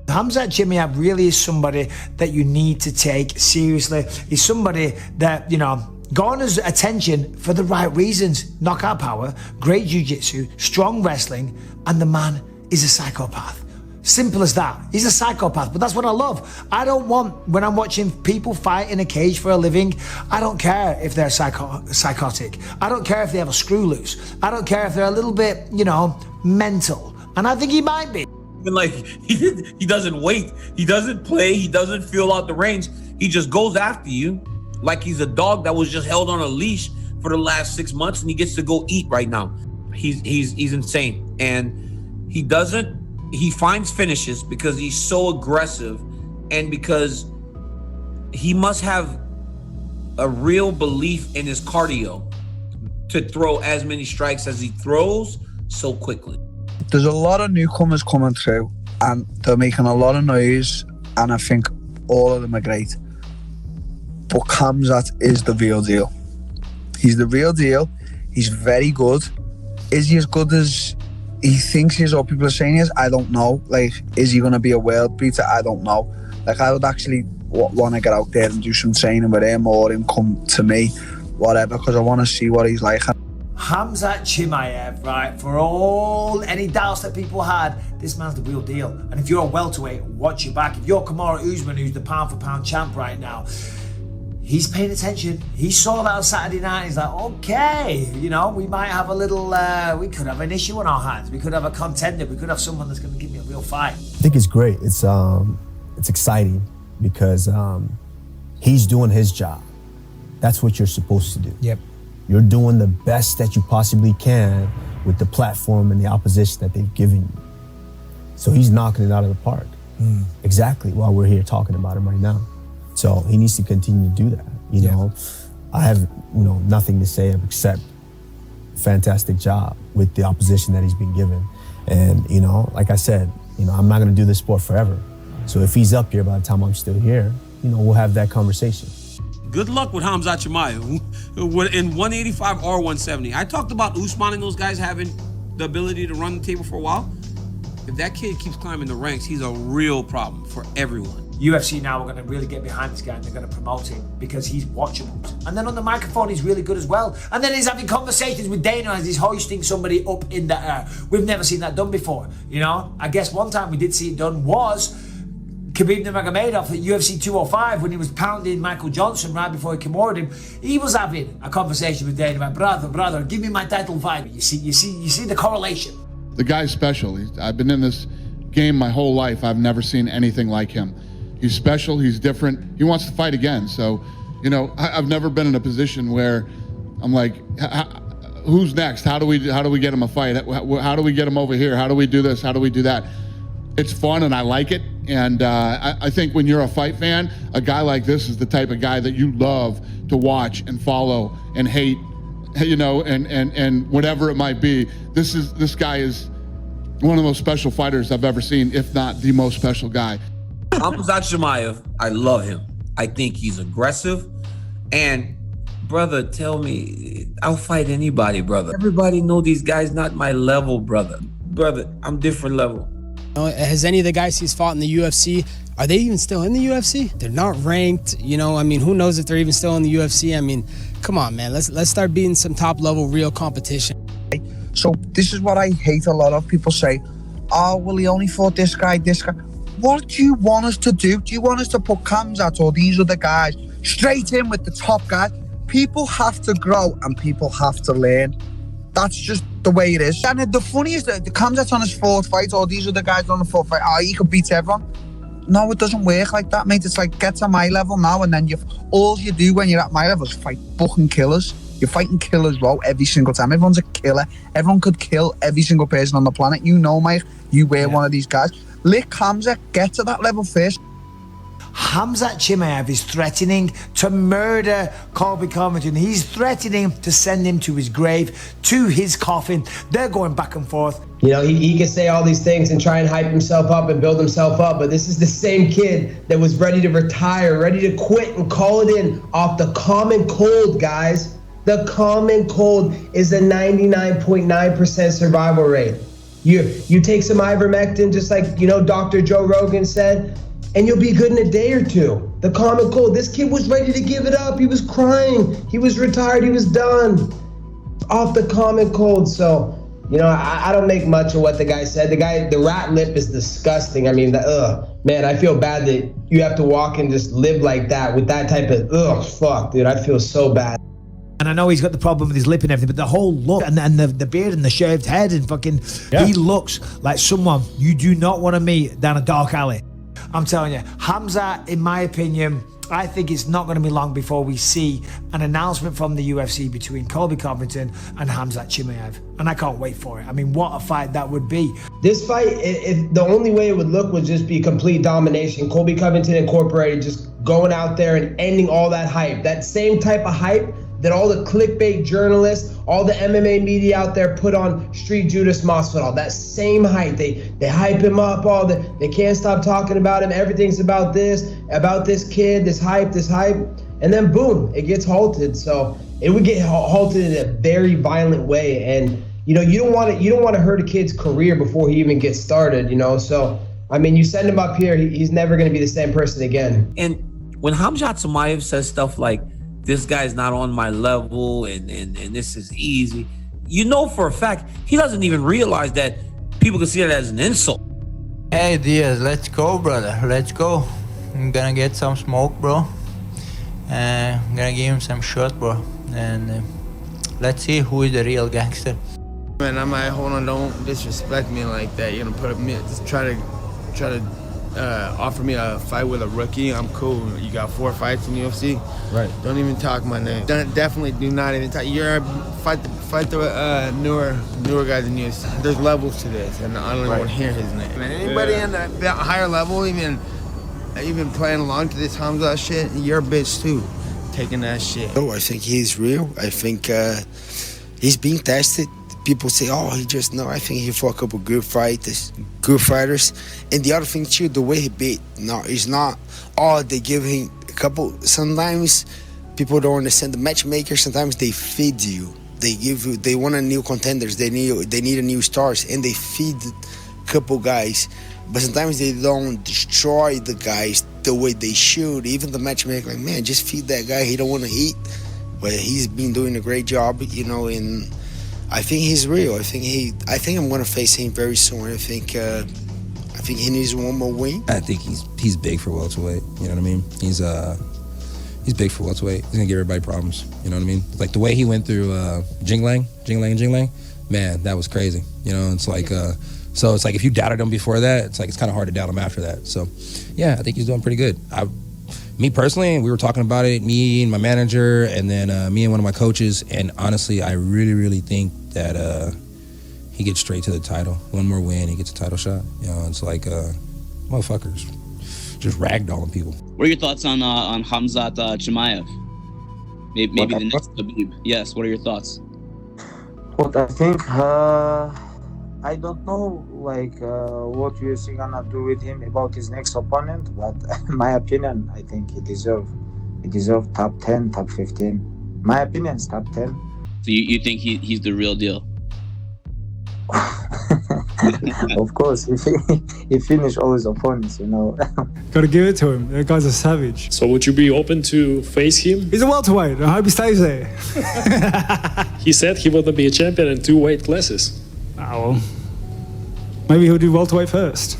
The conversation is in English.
Khamzat Chimaev really is somebody that you need to take seriously. He's somebody that, you know, garners attention for the right reasons. Knockout power, great jiu-jitsu, strong wrestling, and the man is a psychopath. Simple as that. He's a psychopath, but that's what I love. I don't want, when I'm watching people fight in a cage for a living, I don't care if they're psychotic. I don't care if they have a screw loose. I don't care if they're a little bit, you know, mental. And I think he might be. Like, he doesn't wait. He doesn't play. He doesn't feel out the range. He just goes after you like he's a dog that was just held on a leash for the last 6 months and he gets to go eat right now. He's insane. And he finds finishes because he's so aggressive and because he must have a real belief in his cardio to throw as many strikes as he throws so quickly. There's a lot of newcomers coming through and they're making a lot of noise and I think all of them are great. But Khamzat is the real deal. He's the real deal. He's very good. Is he as good as he thinks he is or people are saying he is? I don't know. Like, is he going to be a world beater? I don't know. Like, I would actually want to get out there and do some training with him or him come to me, whatever, because I want to see what he's like. Khamzat Chimaev, right? For all any doubts that people had, this man's the real deal. And if you're a welterweight, watch your back. If you're Kamaru Usman, who's the pound for pound champ right now, he's paying attention. He saw that on Saturday night. He's like, okay, you know, we might have a little, we could have an issue on our hands. We could have a contender. We could have someone that's going to give me a real fight. I think it's great. It's exciting because he's doing his job. That's what you're supposed to do. Yep. You're doing the best that you possibly can with the platform and the opposition that they've given you. So he's knocking it out of the park. Exactly while we're here talking about him right now. So he needs to continue to do that. You know, I have, you know, nothing to say except fantastic job with the opposition that he's been given. And, you know, like I said, you know, I'm not going to do this sport forever. So if he's up here by the time I'm still here, you know, we'll have that conversation. Good luck with Khamzat Chimaev in 185 or 170. I talked about Usman and those guys having the ability to run the table for a while. If that kid keeps climbing the ranks, he's a real problem for everyone. UFC now are going to really get behind this guy and they're going to promote him because he's watchable. And then on the microphone, he's really good as well. And then he's having conversations with Dana as he's hoisting somebody up in the air. We've never seen that done before. You know, I guess one time we did see it done was Khabib Nurmagomedov at UFC 205 when he was pounding Michael Johnson right before he Kimura'd him. He was having a conversation with Dana about, brother, give me my title fight. You see the correlation. The guy's special. I've been in this game my whole life. I've never seen anything like him. He's special, he's different. He wants to fight again. So, you know, I've never been in a position where I'm like, who's next? How do we get him a fight? How do we get him over here? How do we do this? How do we do that? It's fun and I like it. And I think when you're a fight fan, a guy like this is the type of guy that you love to watch and follow and hate, you know, and whatever it might be. This guy is one of the most special fighters I've ever seen, if not the most special guy. Khamzat Chimaev, I love him. I think he's aggressive. And brother, tell me, I'll fight anybody, brother. Everybody know these guys not my level, brother. Brother, I'm different level. Has any of the guys he's fought in the UFC, are they even still in the UFC? They're not ranked, you know, I mean, who knows if they're even still in the UFC? I mean, come on, man, let's start beating some top level real competition. So this is what I hate a lot of. People say, oh, well, he only fought this guy. What do you want us to do? Do you want us to put Khamzat or these other guys straight in with the top guys? People have to grow and people have to learn. That's just the way it is. And the funniest, the Khamzat's on his fourth fight or these other guys on the fourth fight, he could beat everyone. No, it doesn't work like that, mate. It's like, get to my level now and then all you do when you're at my level is fight fucking killers. You're fighting killers, bro, every single time. Everyone's a killer. Everyone could kill every single person on the planet. You know, Mike, you were one of these guys. Let Khamzat get to that level first. Khamzat Chimaev is threatening to murder Colby Covington. He's threatening to send him to his grave, to his coffin. They're going back and forth. You know, he can say all these things and try and hype himself up and build himself up, but this is the same kid that was ready to retire, ready to quit and call it in off the common cold, guys. The common cold is a 99.9% survival rate. You take some ivermectin, just like, Dr. Joe Rogan said, and you'll be good in a day or two. The common cold. This kid was ready to give it up. He was crying. He was retired. He was done. Off the common cold. So, I don't make much of what the guy said. The rat lip is disgusting. I mean, man, I feel bad that you have to walk and just live like that with that type of, fuck, dude. I feel so bad. And I know he's got the problem with his lip and everything, but the whole look and the beard and the shaved head and fucking, he looks like someone you do not want to meet down a dark alley. I'm telling you, Khamzat, in my opinion, I think it's not going to be long before we see an announcement from the UFC between Colby Covington and Khamzat Chimaev. And I can't wait for it. I mean, what a fight that would be. This fight, the only way it would look would just be complete domination. Colby Covington Incorporated just going out there and ending all that hype. That same type of hype that all the clickbait journalists, all the MMA media out there put on Street Judas Masvidal. That same hype. They hype him up. They can't stop talking about him. Everything's about this kid, this hype. And then boom, it gets halted. So it would get halted in a very violent way. And you don't want to hurt a kid's career before he even gets started, So I mean, you send him up here, he's never going to be the same person again. And when Khamzat Chimaev says stuff like, this guy's not on my level and this is easy, for a fact, he doesn't even realize that people can see it as an insult. Hey Diaz, let's go, brother. Let's go. I'm gonna get some smoke, bro. I'm gonna give him some shot, bro. And let's see who is the real gangster. Man, I'm like, hold on, don't disrespect me like that. You're gonna put me, just try to offer me a fight with a rookie. I'm cool. You got 4 fights in the UFC. Right. Don't even talk my name. Definitely do not even talk. You're fight the newer guys in the UFC. There's levels to this, and I don't even want to hear his name. Man, anybody in the higher level, even playing along to this Hamza shit, you're a bitch too, taking that shit. Oh, I think he's real. I think he's being tested. People say, oh, I think he fought a couple good fighters. And the other thing too, the way he beat, it's not, they give him a couple, sometimes people don't understand the matchmakers, sometimes they feed you. They want a new contenders, they need a new stars, and they feed a couple guys. But sometimes they don't destroy the guys the way they should. Even the matchmaker, like, man, just feed that guy, he don't want to eat. But he's been doing a great job, and I think he's real. I think I'm gonna face him very soon. I think he needs one more win. I think he's big for welterweight. You know what I mean? He's big for welterweight. He's gonna give everybody problems. You know what I mean? Like the way he went through Jinglang, man, that was crazy. It's like so it's like if you doubted him before that, it's kind of hard to doubt him after that. So yeah, I think he's doing pretty good. Me personally, we were talking about it, me and my manager, and then me and one of my coaches, and honestly, I really, really think that he gets straight to the title. One more win, he gets a title shot. It's like motherfuckers just ragdolling people. What are your thoughts on Khamzat Chimaev? Maybe the next Khabib. Yes, what are your thoughts? What I think, I don't know what UFC gonna do with him about his next opponent, but in my opinion, I think he deserves top 10, top 15. My opinion is top 10. So you think he's the real deal? Of course, he finished all his opponents, Gotta give it to him. That guy's a savage. So would you be open to face him? He's a welterweight. I hope he stays there. He said he wanted to be a champion in 2 weight classes. Oh, well, maybe he'll do welterweight first.